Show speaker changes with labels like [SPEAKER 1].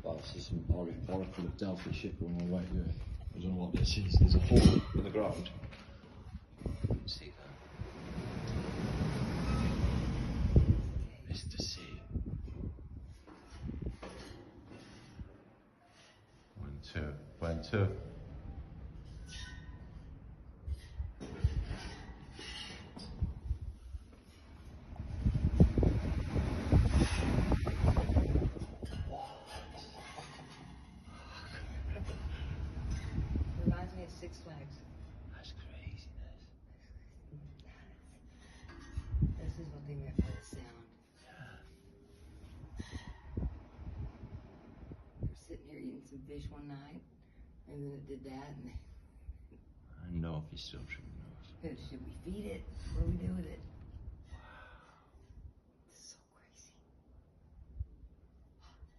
[SPEAKER 1] Well, this is some Oracle of Delphi shit going on right here. I don't know what this is. There's a hole in the ground. See that? It's the sea. 1, 2, 1, 2.
[SPEAKER 2] Reminds me of Six Flags.
[SPEAKER 1] That's craziness.
[SPEAKER 2] This is what they meant by the sound. We're sitting here eating some fish one night, and then it did that, and
[SPEAKER 1] I know if he's still tripping us.
[SPEAKER 2] should we feed it? What do we do with it?